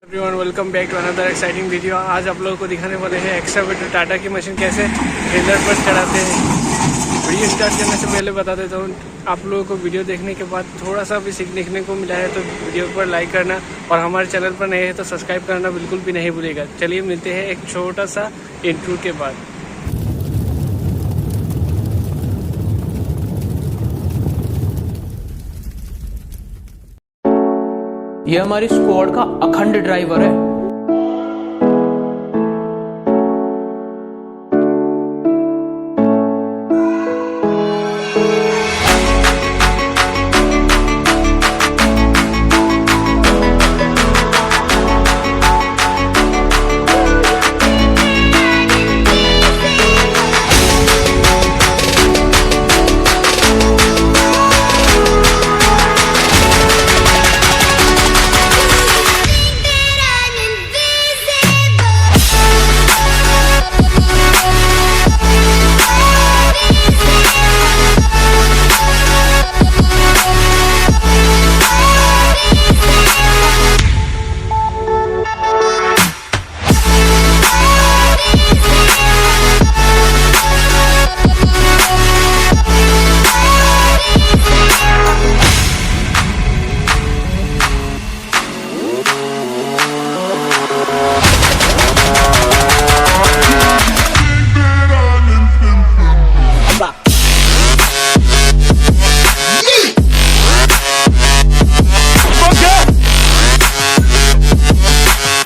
Everyone welcome back to another exciting video. आज आप लोगों को दिखाने वाले हैं एक्सकावेटर टाटा की मशीन कैसे ट्रेलर पर चढ़ाते हैं। वीडियो स्टार्ट करने से पहले बता देता हूँ, आप लोगों को वीडियो देखने के बाद थोड़ा सा भी सीखने को मिला है तो वीडियो पर लाइक करना और हमारे चैनल पर नए हैं तो सब्सक्राइब करना बिल्कुल भी नहीं भूलेगा। चलिए मिलते हैं एक छोटा सा इंट्रो के बाद। ये हमारी स्क्वाड का अखंड ड्राइवर है।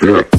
Yeah.